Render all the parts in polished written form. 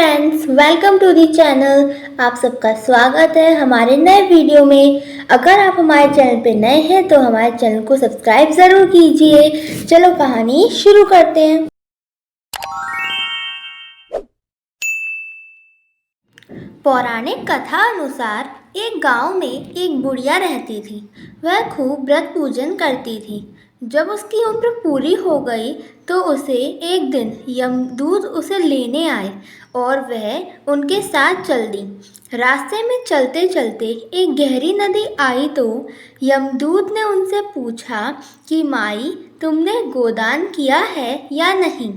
Friends, welcome to the channel. आप सबका स्वागत है हमारे नए वीडियो में। अगर आप हमारे चैनल पे नए हैं तो हमारे चैनल को सब्सक्राइब ज़रूर कीजिए। चलो कहानी शुरू करते हैं। पौराणिक कथा अनुसार एक गांव में एक बुढ़िया रहती थी। वह खूब व्रत पूजन करती थी। जब उसकी उम्र पूरी हो गई तो उसे एक दिन यमदूत उसे लेने आए और वह उनके साथ चल दी। रास्ते में चलते चलते एक गहरी नदी आई तो यमदूत ने उनसे पूछा कि माई, तुमने गोदान किया है या नहीं।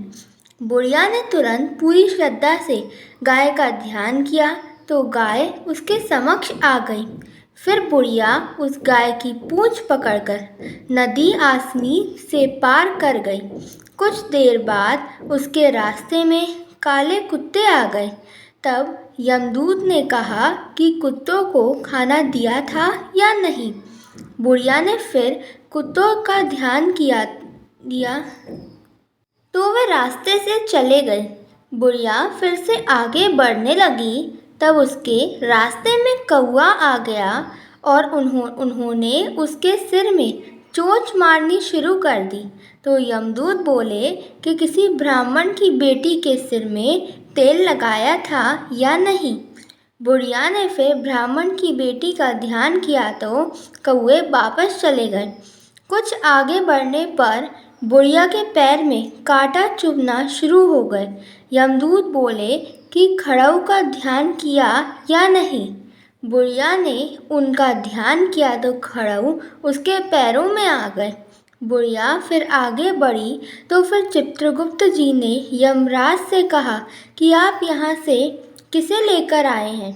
बुढ़िया ने तुरंत पूरी श्रद्धा से गाय का ध्यान किया तो गाय उसके समक्ष आ गई। फिर बुढ़िया उस गाय की पूंछ पकड़कर नदी आसनी से पार कर गई। कुछ देर बाद उसके रास्ते में काले कुत्ते आ गए। तब यमदूत ने कहा कि कुत्तों को खाना दिया था या नहीं। बुढ़िया ने फिर कुत्तों का ध्यान दिया तो वे रास्ते से चले गए। बुढ़िया फिर से आगे बढ़ने लगी। तब उसके रास्ते में कौवा आ गया और उन्होंने उसके सिर में चोंच मारनी शुरू कर दी। तो यमदूत बोले कि किसी ब्राह्मण की बेटी के सिर में तेल लगाया था या नहीं। बुढ़िया ने फिर ब्राह्मण की बेटी का ध्यान किया तो कौवे वापस चले गए। कुछ आगे बढ़ने पर बुढ़िया के पैर में कांटा चुभना शुरू हो गए। यमदूत बोले कि खड़ाऊ का ध्यान किया या नहीं। बुढ़िया ने उनका ध्यान किया तो खड़ाऊ उसके पैरों में आ गए। बुढ़िया फिर आगे बढ़ी तो फिर चित्रगुप्त जी ने यमराज से कहा कि आप यहाँ से किसे लेकर आए हैं।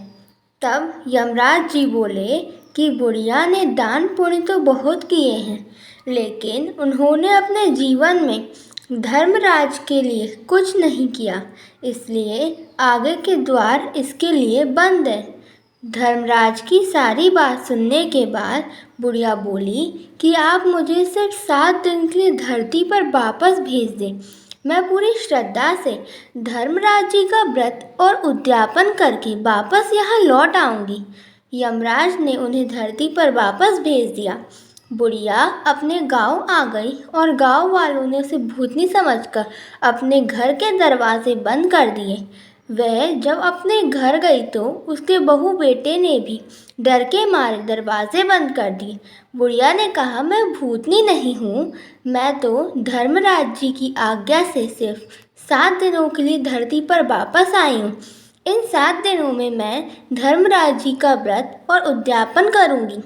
तब यमराज जी बोले कि बुढ़िया ने दान पुण्य तो बहुत किए हैं, लेकिन उन्होंने अपने जीवन में धर्मराज के लिए कुछ नहीं किया, इसलिए आगे के द्वार इसके लिए बंद हैं। धर्मराज की सारी बात सुनने के बाद बुढ़िया बोली कि आप मुझे सिर्फ 7 दिन के लिए धरती पर वापस भेज दें। मैं पूरी श्रद्धा से धर्मराज जी का व्रत और उद्यापन करके वापस यहाँ लौट आऊँगी। यमराज ने उन्हें धरती पर वापस भेज दिया। बुढ़िया अपने गांव आ गई और गांव वालों ने उसे भूतनी समझकर अपने घर के दरवाजे बंद कर दिए। वह जब अपने घर गई तो उसके बहू बेटे ने भी डर के मारे दरवाजे बंद कर दिए। बुढ़िया ने कहा, मैं भूतनी नहीं हूँ, मैं तो धर्मराज जी की आज्ञा से सिर्फ 7 दिनों के लिए धरती पर वापस आई हूँ। इन 7 दिनों में मैं धर्मराज जी का व्रत और उद्यापन करूँगी।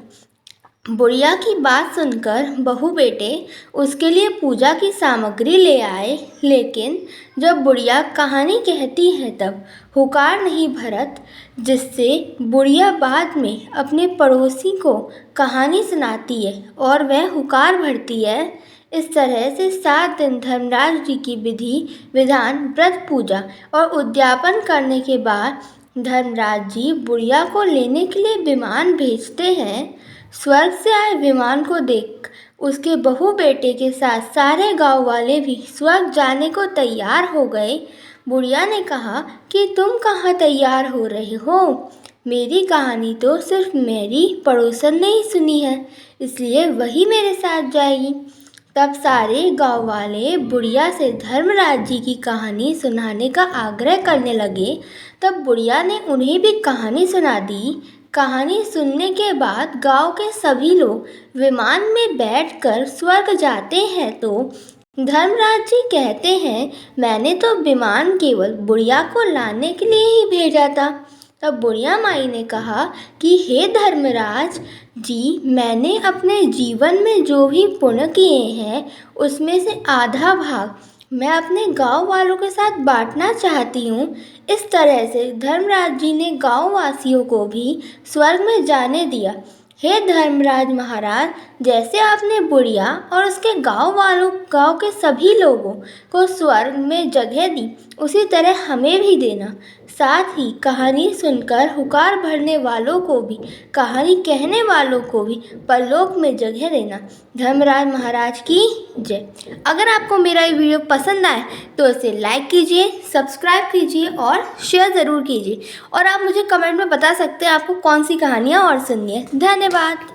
बुढ़िया की बात सुनकर बहू बेटे उसके लिए पूजा की सामग्री ले आए, लेकिन जब बुढ़िया कहानी कहती है तब हुकार नहीं भरत, जिससे बुढ़िया बाद में अपने पड़ोसी को कहानी सुनाती है और वह हुकार भरती है। इस तरह से 7 दिन धर्मराज जी की विधि विधान व्रत पूजा और उद्यापन करने के बाद धर्मराज जी बुढ़िया को लेने के लिए विमान भेजते हैं। स्वर्ग से आए विमान को देख उसके बहू बेटे के साथ सारे गांव वाले भी स्वर्ग जाने को तैयार हो गए। बुढ़िया ने कहा कि तुम कहाँ तैयार हो रहे हो? मेरी कहानी तो सिर्फ मेरी पड़ोसन ने ही सुनी है, इसलिए वही मेरे साथ जाएगी। तब सारे गांव वाले बुढ़िया से धर्मराज जी की कहानी सुनाने का आग्रह करने लगे। तब बुढ़िया ने उन्हें भी कहानी सुना दी। कहानी सुनने के बाद गांव के सभी लोग विमान में बैठकर स्वर्ग जाते हैं तो धर्मराज जी कहते हैं, मैंने तो विमान केवल बुढ़िया को लाने के लिए ही भेजा था। तब बुढ़िया माई ने कहा कि हे धर्मराज जी, मैंने अपने जीवन में जो भी पुण्य किए हैं उसमें से आधा भाग मैं अपने गांव वालों के साथ बांटना चाहती हूँ। इस तरह से धर्मराज जी ने गांव वासियों को भी स्वर्ग में जाने दिया। हे धर्मराज महाराज, जैसे आपने बुढ़िया और उसके गांव के सभी लोगों को स्वर्ग में जगह दी, उसी तरह हमें भी देना। साथ ही कहानी सुनकर हुकार भरने वालों को भी, कहानी कहने वालों को भी परलोक में जगह देना। धर्मराज महाराज की जय। अगर आपको मेरा ये वीडियो पसंद आए तो इसे लाइक कीजिए, सब्सक्राइब कीजिए और शेयर ज़रूर कीजिए। और आप मुझे कमेंट में बता सकते हैं आपको कौन सी कहानियाँ और सुननी है। धन्यवाद।